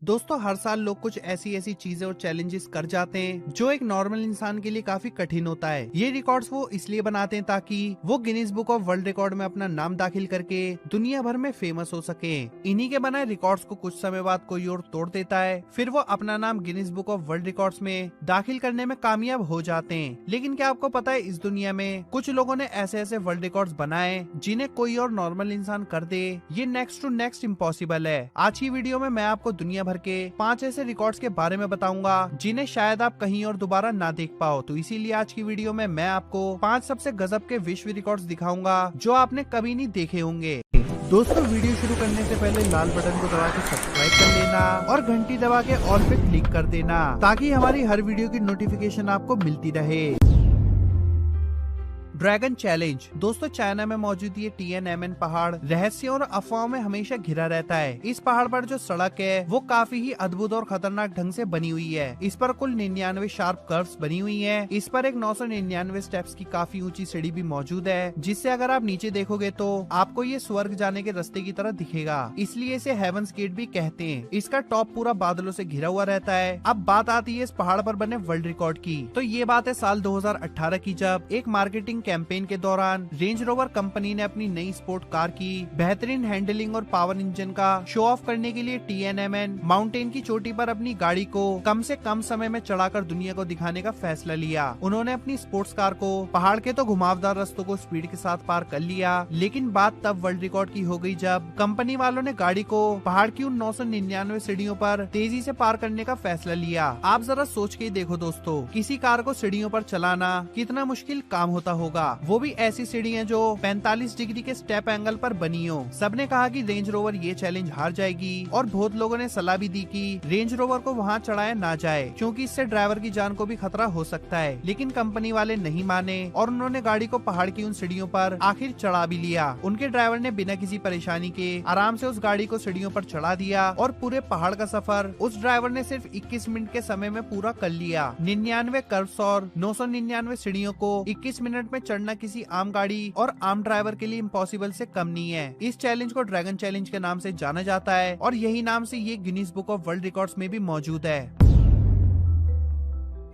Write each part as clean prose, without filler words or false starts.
दोस्तों हर साल लोग कुछ ऐसी ऐसी चीजें और चैलेंजेस कर जाते हैं जो एक नॉर्मल इंसान के लिए काफी कठिन होता है। ये रिकॉर्ड्स वो इसलिए बनाते हैं ताकि वो Guinness book of world record में अपना नाम दाखिल करके दुनिया भर में फेमस हो सके। इन्हीं के बनाए रिकॉर्ड्स को कुछ समय बाद कोई और तोड़ देता है, फिर वो अपना नाम Guinness book of world records में दाखिल करने में कामयाब हो जाते हैं। लेकिन क्या आपको पता है इस दुनिया में कुछ लोगों ने ऐसे ऐसे वर्ल्ड रिकॉर्ड्स बनाए जिन्हें कोई और नॉर्मल इंसान कर दे। ये नेक्स्ट टू नेक्स्ट इम्पॉसिबल है। आज की वीडियो में मैं आपको दुनिया भर के 5 ऐसे रिकॉर्ड्स के बारे में बताऊंगा जिन्हें शायद आप कहीं और दोबारा ना देख पाओ। तो इसीलिए आज की वीडियो में मैं आपको 5 सबसे गजब के विश्व रिकॉर्ड्स दिखाऊंगा जो आपने कभी नहीं देखे होंगे। दोस्तों वीडियो शुरू करने से पहले लाल बटन को दबा के सब्सक्राइब कर लेना और घंटी दबा के ऑल पे क्लिक कर देना ताकि हमारी हर वीडियो की नोटिफिकेशन आपको मिलती रहे। Dragon challenge. दोस्तों चाइना में मौजूद ये TNMN पहाड़ रहस्यों और अफवाहों में हमेशा घिरा रहता है। इस पहाड़ पर जो सड़क है वो काफी ही अद्भुत और खतरनाक ढंग से बनी हुई है। इस पर कुल 99 शार्प कर्व्स बनी हुई हैं। इस पर एक 999 स्टेप्स की काफी ऊंची सीढ़ी भी मौजूद है, जिससे अगर आप नीचे देखोगे तो आपको ये स्वर्ग जाने के रास्ते की तरह दिखेगा। इसलिए इसे हेवंस गेट भी कहते हैं। इसका टॉप पूरा बादलों से घिरा हुआ रहता है। अब बात आती है इस पहाड़ पर बने वर्ल्ड रिकॉर्ड की। तो ये बात है साल 2018 की, जब एक मार्केटिंग कैंपेन के दौरान रेंज रोवर कंपनी ने अपनी नई स्पोर्ट कार की बेहतरीन हैंडलिंग और पावर इंजन का शो ऑफ करने के लिए TNMN माउंटेन की चोटी पर अपनी गाड़ी को कम से कम समय में चढ़ाकर दुनिया को दिखाने का फैसला लिया। उन्होंने अपनी स्पोर्ट्स कार को पहाड़ के तो घुमावदार रास्तों को स्पीड के साथ पार कर लिया, लेकिन बात तब वर्ल्ड रिकॉर्ड की हो गई जब कंपनी वालों ने गाड़ी को पहाड़ की उन 999 सीढ़ियों पर तेजी से पार करने का फैसला लिया। आप जरा सोच के देखो दोस्तों, किसी कार को सीढ़ियों पर चलाना कितना मुश्किल काम होता होगा, वो भी ऐसी सीढ़ियां जो 45 डिग्री के स्टेप एंगल पर बनी हो। सबने कहा कि रेंज रोवर ये चैलेंज हार जाएगी और बहुत लोगों ने सलाह भी दी कि रेंज रोवर को वहां चढ़ाया ना जाए क्योंकि इससे ड्राइवर की जान को भी खतरा हो सकता है। लेकिन कंपनी वाले नहीं माने और उन्होंने गाड़ी को पहाड़ की उन सीढ़ियों पर आखिर चढ़ा भी लिया। उनके ड्राइवर ने बिना किसी परेशानी के आराम से उस गाड़ी को सीढ़ियों पर चढ़ा दिया और पूरे पहाड़ का सफर उस ड्राइवर ने सिर्फ 21 मिनट के समय में पूरा कर लिया। 99 कर्व्स और 999 सीढ़ियों को 21 मिनट में चढ़ना किसी आम गाड़ी और आम ड्राइवर के लिए इम्पॉसिबल से कम नहीं है। इस चैलेंज को ड्रैगन चैलेंज के नाम से जाना जाता है और यही नाम से ये Guinness book of world records में भी मौजूद है।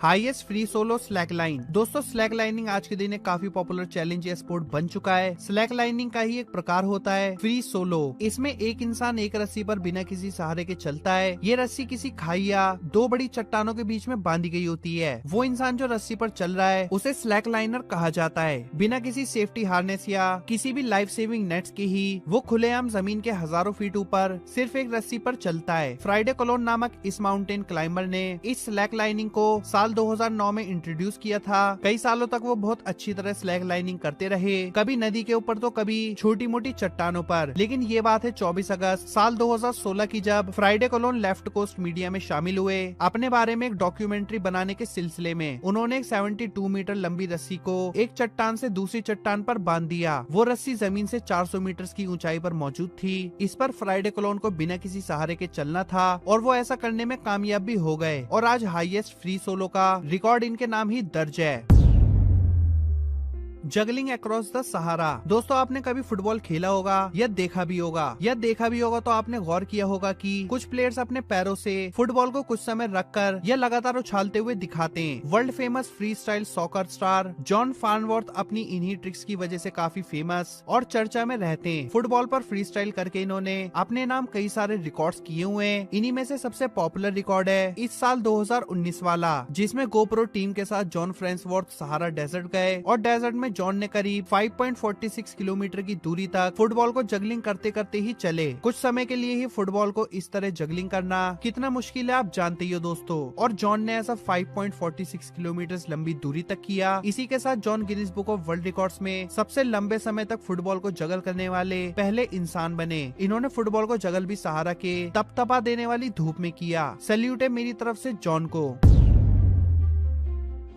Highest free solo slack line. दोस्तों स्लैक लाइनिंग आज के दिन एक काफी पॉपुलर चैलेंज या स्पोर्ट बन चुका है। स्लैक लाइनिंग का ही एक प्रकार होता है फ्री सोलो। इसमें एक इंसान एक रस्सी पर बिना किसी सहारे के चलता है। ये रस्सी किसी खाई या 2 बड़ी चट्टानों के बीच में बांधी गई होती है। वो इंसान जो रस्सी पर चल रहा है उसे स्लैक लाइनर कहा जाता है। बिना किसी सेफ्टी हार्नेस या किसी भी लाइफ सेविंग नेट्स के ही वो खुलेआम जमीन के हजारों फीट ऊपर सिर्फ एक रस्सी पर चलता है। फ्राइडे कोलोन नामक इस माउंटेन क्लाइंबर ने इस स्लैक लाइनिंग को साल 2009 में इंट्रोड्यूस किया था। कई सालों तक वो बहुत अच्छी तरह स्लैक लाइनिंग करते रहे, कभी नदी के ऊपर तो कभी छोटी मोटी चट्टानों पर। लेकिन ये बात है 24 अगस्त साल 2016 की, जब Friday Cologne left coast media में शामिल हुए अपने बारे में एक डॉक्यूमेंट्री बनाने के सिलसिले में। उन्होंने एक 72 मीटर लंबी रस्सी को एक चट्टान से दूसरी चट्टान पर बांध दिया। वो रस्सी जमीन से 400 मीटर की ऊंचाई पर मौजूद थी। इस पर फ्राइडे कोलोन को बिना किसी सहारे के चलना था और वो ऐसा करने में कामयाब भी हो गए और आज हाईएस्ट फ्री सोलो का रिकॉर्ड इनके नाम ही दर्ज है। Juggling across the Sahara. दोस्तों आपने कभी फुटबॉल खेला होगा या देखा भी होगा तो आपने गौर किया होगा कि कुछ प्लेयर्स अपने पैरों से फुटबॉल को कुछ समय रखकर या लगातार उछालते हुए दिखाते हैं। World famous free style soccer star John Farnworth अपनी इन्हीं ट्रिक्स की वजह से काफी फेमस और चर्चा में रहते हैं। फुटबॉल पर फ्री स्टाइल करके इन्होंने अपने नाम कई सारे रिकॉर्ड्स किए हुए हैं। इन्हीं में से सबसे पॉपुलर रिकॉर्ड है इस साल 2019 वाला, जिसमें गोप्रो टीम के साथ जॉन फ्रांसवर्थ सहारा डेजर्ट गए और डेजर्ट में जॉन ने करीब 5.46 किलोमीटर की दूरी तक फुटबॉल को जगलिंग करते करते ही चले। कुछ समय के लिए ही फुटबॉल को इस तरह जगलिंग करना कितना मुश्किल है आप जानते ही हो दोस्तों, और जॉन ने ऐसा 5.46 किलोमीटर लंबी दूरी तक किया। इसी के साथ John Guinness book of world records में सबसे लंबे समय तक फुटबॉल को जगल करने वाले पहले इंसान बने। इन्होंने फुटबॉल को जगल भी सहारा के तपतपा देने वाली धूप में किया। सैल्यूट है मेरी तरफ से जॉन को।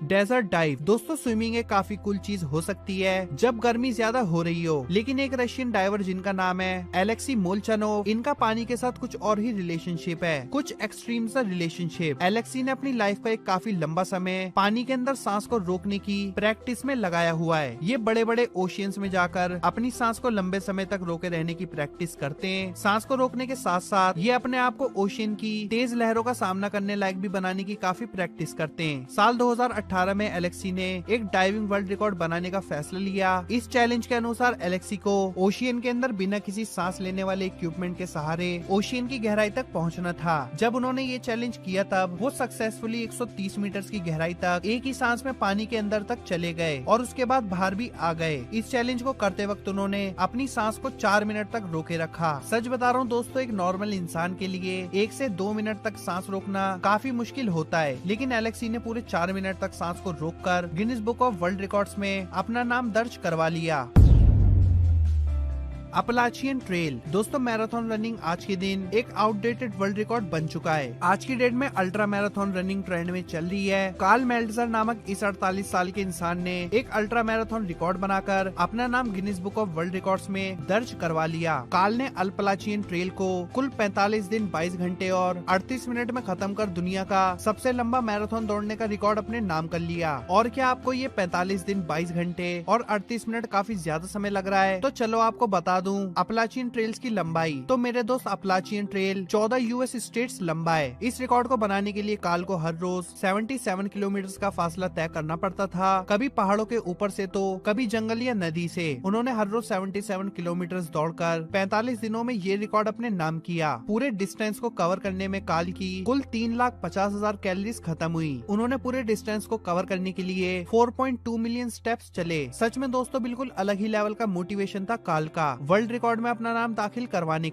Desert dive. दोस्तों स्विमिंग एक काफी कूल चीज हो सकती है जब गर्मी ज्यादा हो रही हो, लेकिन एक रशियन डाइवर जिनका नाम है एलेक्सी मोलचनोव, इनका पानी के साथ कुछ और ही रिलेशनशिप है, कुछ एक्सट्रीम सा रिलेशनशिप। एलेक्सी ने अपनी लाइफ का एक काफी लंबा समय पानी के अंदर सांस को रोकने की प्रैक्टिस में लगाया हुआ है। ये बड़े बड़े ओशियंस में जाकर अपनी सांस को लंबे समय तक रोके रहने की प्रैक्टिस करते हैं। सांस को रोकने के साथ साथ ये अपने आप को ओशियन की तेज लहरों का सामना करने लायक भी बनाने की काफी प्रैक्टिस करते हैं। साल 2018 में एलेक्सी ने एक डाइविंग वर्ल्ड रिकॉर्ड बनाने का फैसला लिया। इस चैलेंज के अनुसार एलेक्सी को ओशियन के अंदर बिना किसी सांस लेने वाले इक्विपमेंट के सहारे ओशियन की गहराई तक पहुंचना था। जब उन्होंने ये चैलेंज किया तब वो सक्सेसफुली 130 मीटर की गहराई तक एक ही सांस में पानी के अंदर तक चले गए और उसके बाद बाहर भी आ गए। इस चैलेंज को करते वक्त उन्होंने अपनी सांस को 4 मिनट तक रोके रखा। सच बता रहा हूँ दोस्तों, एक नॉर्मल इंसान के लिए 1 से 2 मिनट तक सांस रोकना काफी मुश्किल होता है, लेकिन एलेक्सी ने पूरे 4 मिनट तक सांस को रोककर Guinness book of world records में अपना नाम दर्ज करवा लिया। अपलाचियन ट्रेल। दोस्तों मैराथन रनिंग आज के दिन एक आउटडेटेड वर्ल्ड रिकॉर्ड बन चुका है। आज की डेट में अल्ट्रा मैराथन रनिंग ट्रेंड में चल रही है। कार्ल मेल्ट्जर नामक इस 48 साल के इंसान ने एक अल्ट्रा मैराथन रिकॉर्ड बनाकर अपना नाम Guinness book of world records में दर्ज करवा लिया। कार्ल ने अपलाचियन ट्रेल को कुल 45 दिन 22 घंटे और 38 मिनट में खत्म कर दुनिया का सबसे लंबा मैराथन दौड़ने का रिकॉर्ड अपने नाम कर लिया। और क्या आपको ये 45 दिन 22 घंटे और 38 मिनट काफी ज्यादा समय लग रहा है? तो चलो आपको बता दूं अपलाचियन ट्रेल्स की लंबाई। तो मेरे दोस्त अपलाचियन ट्रेल 14 यूएस स्टेट्स लंबा है। इस रिकॉर्ड को बनाने के लिए कार्ल को हर रोज 77 किलोमीटर का फासला तय करना पड़ता था, कभी पहाड़ों के ऊपर से तो कभी जंगल या नदी से। उन्होंने हर रोज 77 किलोमीटर दौड़कर 45 दिनों में ये रिकॉर्ड अपने नाम किया। पूरे डिस्टेंस को कवर करने में कार्ल की कुल 3,50,000 कैलोरीज खत्म हुई। उन्होंने पूरे डिस्टेंस को कवर करने के लिए 4.2 मिलियन स्टेप्स चले। सच में दोस्तों बिल्कुल अलग ही लेवल का मोटिवेशन था कार्ल का वर्ल्ड रिकॉर्ड में अपना नाम दाखिल करवाने